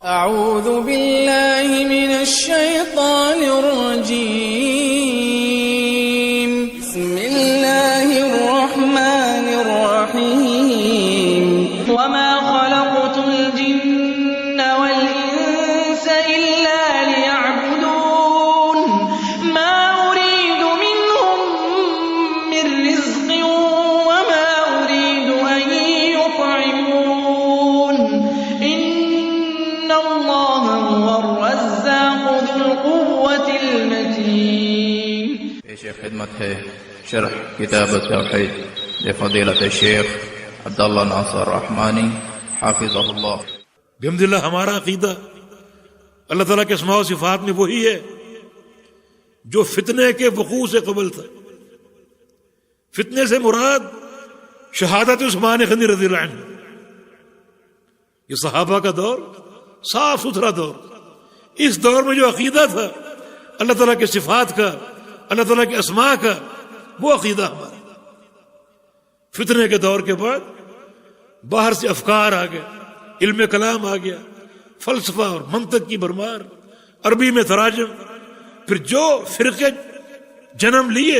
أعوذ بالله من الشيطان الرجيم بسم الله الرحمن الرحيم وما خلقت الجن والإنس إلا ليعبدون ما أريد منهم من رزق وما أريد أن يطعمون إن الله هو الرزاق ذو القوة المتين. پیش خدمت ہے شرح کتاب التوحید لفضیلت الشیخ عبداللہ ناصر رحمانی حافظہ اللہ. بحمدللہ ہمارا عقیدہ اللہ تعالیٰ کے اسماء و صفات میں وہی ہے جو فتنے کے وقوع سے قبل تھا. فتنے سے مراد شہادت عثمان غنی رضی اللہ عنہ. یہ صحابہ کا دور صاف ستھرا دور. اس دور میں جو عقیدہ تھا اللہ تعالیٰ کے صفات کا، اللہ تعالیٰ کے اسماء کا، وہ عقیدہ ہمارا. فتنے کے دور کے بعد باہر سے افکار آ گئے، علم کلام آ گیا، فلسفہ اور منطق کی بھرمار، عربی میں تراجم. پھر جو فرقے جنم لیے،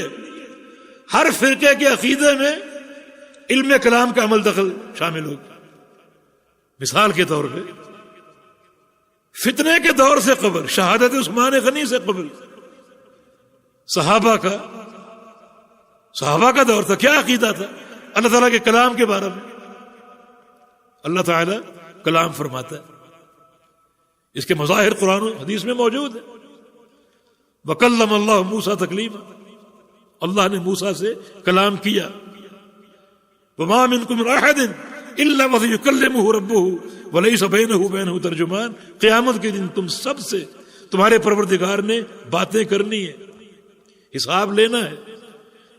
ہر فرقے کے عقیدے میں علم کلام کا عمل دخل شامل ہو گیا. مثال کے طور پہ فتنے کے دور سے قبل، شہادت عثمان غنی سے قبل، صحابہ کا دور تھا. کیا عقیدہ تھا؟ اللہ تعالیٰ کے کلام کے بارے میں. اللہ تعالیٰ کلام فرماتا ہے، اس کے مظاہر قرآن و حدیث میں موجود ہے. وَكَلَّمَ اللَّهُ مُوسَىٰ تَكْلِيمًا، اللہ نے موسیٰ سے کلام کیا. وَمَا مِنْكُمْ مِنْ أَحَدٍ إِلَّا وَسَيُكَلِّمُهُ رَبُّهُ وَلَيْسَ بَيْنَهُ وَبَيْنَهُ تَرْجُمَانٌ. قیامت کے دن تم سب سے تمہارے پروردگار نے باتیں کرنی ہے، حساب لینا ہے.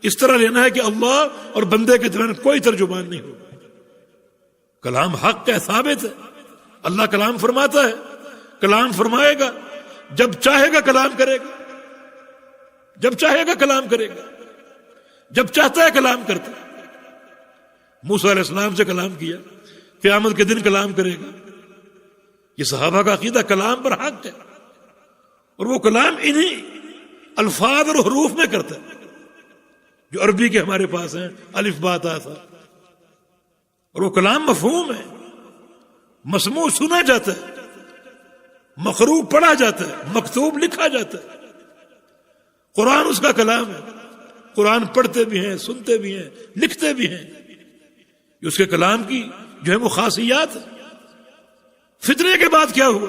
اس طرح لینا ہے کہ اللہ اور بندے کے درمیان کوئی ترجمان نہیں ہوگا. کلام حق ہے، ثابت ہے. اللہ کلام فرماتا ہے، کلام فرمائے گا. جب چاہے گا کلام کرے گا، جب چاہے گا کلام کرے گا، جب چاہتا ہے کلام کرتا ہے. موسیٰ علیہ السلام سے کلام کیا، قیامت کے دن کلام کرے گا. یہ صحابہ کا عقیدہ کلام پر حق ہے، اور وہ کلام انہی الفاظ اور حروف میں کرتا ہے جو عربی کے ہمارے پاس ہیں، الف با تا ثا. اور وہ کلام مفہوم ہے، مسموع سنا جاتا ہے، مقروء پڑھا جاتا ہے، مکتوب لکھا جاتا ہے. قرآن اس کا کلام ہے. قرآن پڑھتے بھی ہیں، سنتے بھی ہیں، لکھتے بھی ہیں. یہ اس کے کلام کی جو ہے وہ خاصیات ہے. فتنے کے بعد کیا ہوا؟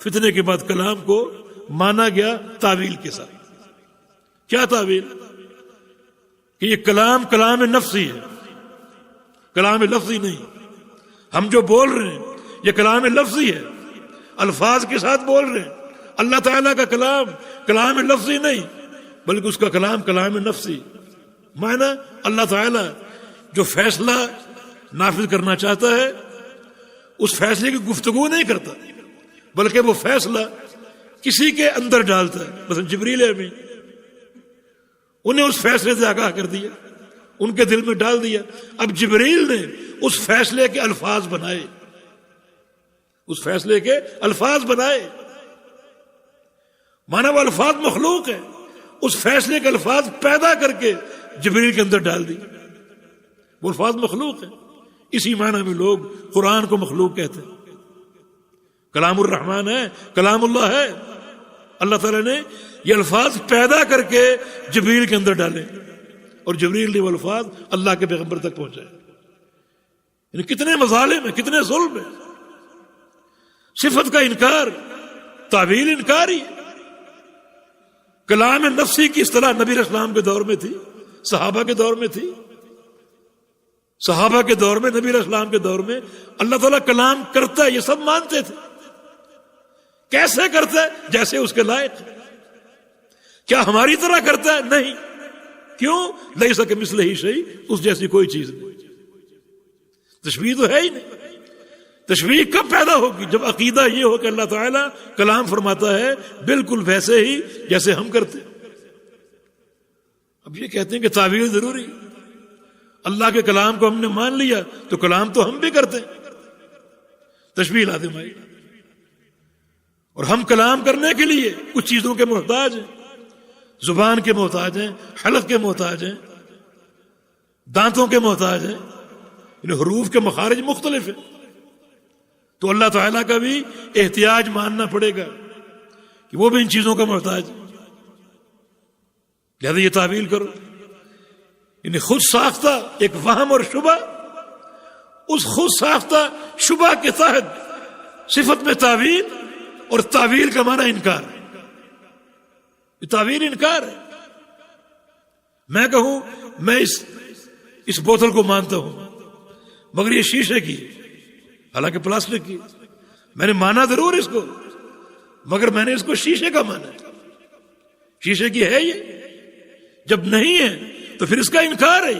فتنے کے بعد کلام کو مانا گیا تعویل کے ساتھ. کیا تعویل؟ کہ یہ کلام نفسی ہے، کلام لفظی نہیں. ہم جو بول رہے ہیں یہ کلام لفظی ہے، الفاظ کے ساتھ بول رہے ہیں. اللہ تعالیٰ کا کلام لفظی نہیں، بلکہ اس کا کلام نفسی. معنی اللہ تعالیٰ جو فیصلہ نافذ کرنا چاہتا ہے اس فیصلے کی گفتگو نہیں کرتا، بلکہ وہ فیصلہ کسی کے اندر ڈالتا ہے. مثلا جبریل امین، انہیں اس فیصلے سے آگاہ کر دیا، ان کے دل میں ڈال دیا. اب جبریل نے اس فیصلے کے الفاظ بنائے، اس فیصلے کے الفاظ بنائے. مانا وہ الفاظ مخلوق ہیں، اس فیصلے کے الفاظ پیدا کر کے جبریل کے اندر ڈال دی. وہ الفاظ مخلوق ہیں. اسی معنی میں لوگ قرآن کو مخلوق کہتے ہیں. کلام الرحمن ہے، کلام اللہ ہے. اللہ تعالیٰ نے یہ الفاظ پیدا کر کے جبریل کے اندر ڈالے، اور جبریل نے وہ الفاظ اللہ کے پیغمبر تک پہنچائے. یعنی کتنے مظالم ہیں، کتنے ظلم ہیں. صفت کا انکار، تعویل انکار ہی. کلام نفسی کی اصطلاح نبی علیہ السلام کے دور میں تھی، صحابہ کے دور میں تھی. صحابہ کے دور میں، نبی علیہ السلام کے دور میں اللہ تعالیٰ کلام کرتا ہے، یہ سب مانتے تھے. کیسے کرتا ہے؟ جیسے اس کے لائق. کیا ہماری طرح کرتا ہے؟ نہیں. کیوں؟ لیس کمثلہ شیء، اس جیسی کوئی چیز نہیں. تشبیہ تو ہے ہی نہیں. تشبیہ کب پیدا ہوگی؟ جب عقیدہ یہ ہو کہ اللہ تعالیٰ کلام فرماتا ہے بالکل ویسے ہی جیسے ہم کرتے. اب یہ کہتے ہیں کہ تعویل ضروری. اللہ کے کلام کو ہم نے مان لیا تو کلام تو ہم بھی کرتے ہیں. تشبیہ لازم آئی. اور ہم کلام کرنے کے لیے کچھ چیزوں کے محتاج ہیں، زبان کے محتاج ہیں، حلق کے محتاج ہیں، دانتوں کے محتاج ہیں، یعنی حروف کے مخارج مختلف ہیں، تو اللہ تعالیٰ کا بھی احتیاج ماننا پڑے گا کہ وہ بھی ان چیزوں کا محتاج ہے، لہذا یہ تعویل کرو، یعنی خود ساختہ ایک وہم اور شبہ، اس خود ساختہ شبہ کے تحت صفت میں تعویل، اور تعویل کا معنی انکار ہے، یہ تعویل انکار ہے۔ میں کہوں میں اس بوتل کو مانتا ہوں مگر یہ شیشے کی، حالانکہ پلاسٹک کی، میں نے مانا ضرور اس کو مگر میں نے اس کو شیشے کا مانا، شیشے کی ہے یہ، جب نہیں ہے تو پھر اس کا انکار ہے۔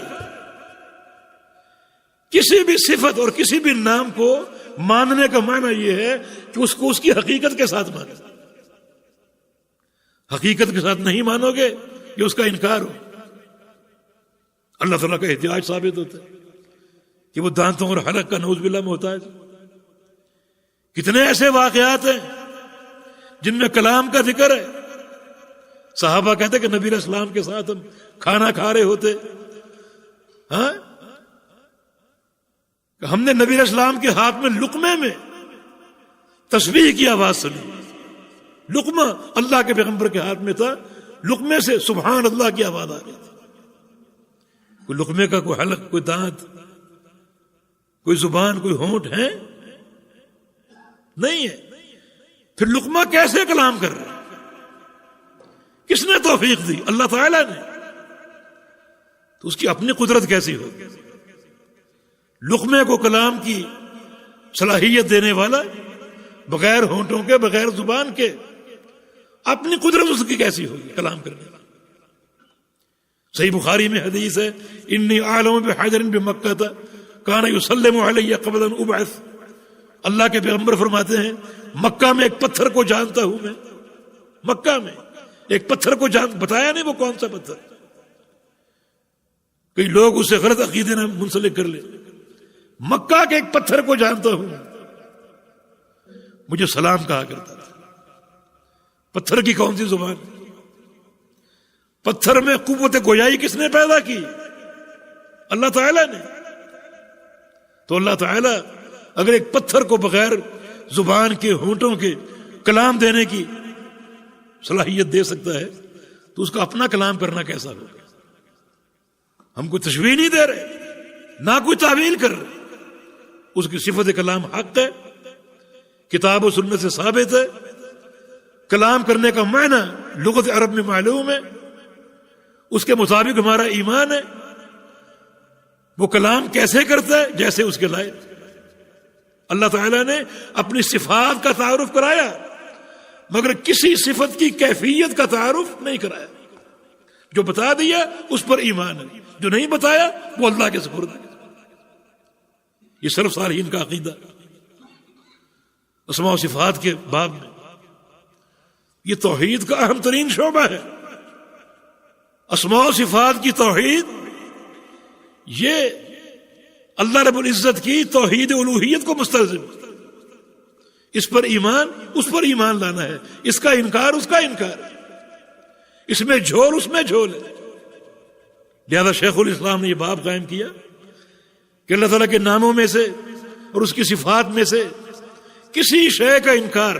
کسی بھی صفت اور کسی بھی نام کو ماننے کا معنی یہ ہے کہ اس کو اس کی حقیقت کے ساتھ مانو، حقیقت کے ساتھ نہیں مانو گے یہ اس کا انکار ہو۔ اللہ تعالیٰ کا احتیاج ثابت ہوتا ہے کہ وہ دانتوں اور حلق کا نعوذ باللہ محتاج۔ کتنے ایسے واقعات ہیں جن میں کلام کا ذکر ہے، صحابہ کہتے کہ نبی علیہ السلام کے ساتھ ہم کھانا کھا رہے ہوتے، ہاں ہم نے نبی علیہ السلام کے ہاتھ میں لقمے میں تسبیح کی آواز سنی، لقمہ اللہ کے پیغمبر کے ہاتھ میں تھا، لقمے سے سبحان اللہ کی آواز آ رہی تھی۔ کوئی لقمے کا کوئی حلق، کوئی دانت، کوئی زبان، کوئی ہونٹ ہے نہیں ہے، پھر لقمہ کیسے کلام کر رہا ہے؟ کس نے توفیق دی؟ اللہ تعالیٰ نے، تو اس کی اپنی قدرت کیسی ہوگی؟ لقمے کو کلام کی صلاحیت دینے والا، بغیر ہونٹوں کے، بغیر زبان کے، اپنی قدرت اس کی کیسی ہوگی کلام کرنے والا؟ صحیح بخاری میں حدیث ہے، انی اعلم بحجر بمکہ کان یسلم علی قبل ان ابعث، اللہ کے پیغمبر فرماتے ہیں مکہ میں ایک پتھر کو جانتا ہوں میں، مکہ میں ایک پتھر کو بتایا نہیں وہ کون سا پتھر، کئی لوگ اسے غلط عقیدے نہ منسلک کر لیں، مکہ کے ایک پتھر کو جانتا ہوں، مجھے سلام کہا کرتا تھا۔ پتھر کی کون سی زبان؟ پتھر میں قوت گویائی کس نے پیدا کی؟ اللہ تعالیٰ نے۔ تو اللہ تعالیٰ اگر ایک پتھر کو بغیر زبان کے، ہونٹوں کے کلام دینے کی صلاحیت دے سکتا ہے تو اس کا اپنا کلام کرنا کیسا ہوگا؟ ہم کوئی تشبیہ نہیں دے رہے، نہ کوئی تعویل کر رہے، اس کی صفت کلام حق ہے، کتاب و سنت سے ثابت ہے، کلام کرنے کا معنی لغت عرب میں معلوم ہے، اس کے مطابق ہمارا ایمان ہے، وہ کلام کیسے کرتا ہے؟ جیسے اس کے لائق۔ اللہ تعالیٰ نے اپنی صفات کا تعارف کرایا مگر کسی صفت کی کیفیت کا تعارف نہیں کرایا، جو بتا دیا اس پر ایمان ہے، جو نہیں بتایا وہ اللہ کے سپرد ہے۔ یہ سلف صالحین کا عقیدہ اسماء و صفات کے باب میں، یہ توحید کا اہم ترین شعبہ ہے۔ اسماء و صفات کی توحید، یہ اللہ رب العزت کی توحید الوہیت کو مستلزم، اس پر ایمان، اس پر ایمان لانا ہے، اس کا انکار، اس کا انکار ہے، اس میں جھول، اس میں جھول ہے۔ لہذا شیخ الاسلام نے یہ باب قائم کیا کہ اللہ تعالیٰ کے ناموں میں سے اور اس کی صفات میں سے کسی شے کا انکار،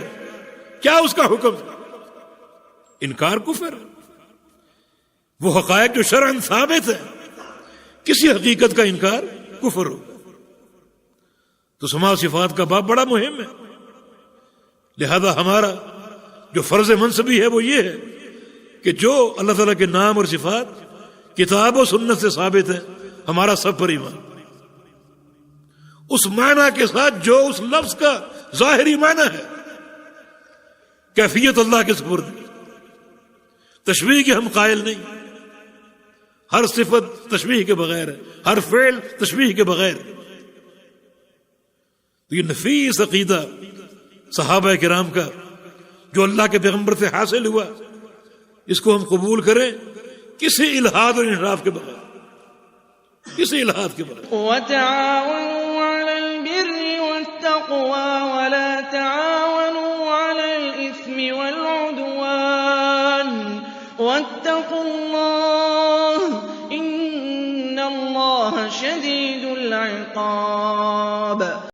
کیا اس کا حکم؟ انکار کفر۔ وہ حقائق جو شرعاً ثابت ہے، کسی حقیقت کا انکار کفر ہو۔ تو اسماء صفات کا باب بڑا مہم ہے، لہذا ہمارا جو فرض منصبی ہے وہ یہ ہے کہ جو اللہ تعالیٰ کے نام اور صفات کتاب و سنت سے ثابت ہے، ہمارا سب پر ایمان، اس معنی کے ساتھ جو اس لفظ کا ظاہری معنی ہے، کیفیت اللہ کے سپرد، تشبیہ کے ہم قائل نہیں، ہر صفت تشبیہ کے بغیر ہے، ہر فعل تشبیہ کے بغیر۔ تو یہ نفیس عقیدہ صحابہ کرام کا جو اللہ کے پیغمبر سے حاصل ہوا، اس کو ہم قبول کریں کسی الحاد اور انحراف کے بغیر، کسی الحاد کے بغیر۔ وَتَعَاوَنُوا عَلَى الْبِرِّ وَالتَّقْوَى وَلَا تَعَاوَنُوا عَلَى الْإِثْمِ والعدوان واتقوا الله إن الله شديد العقاب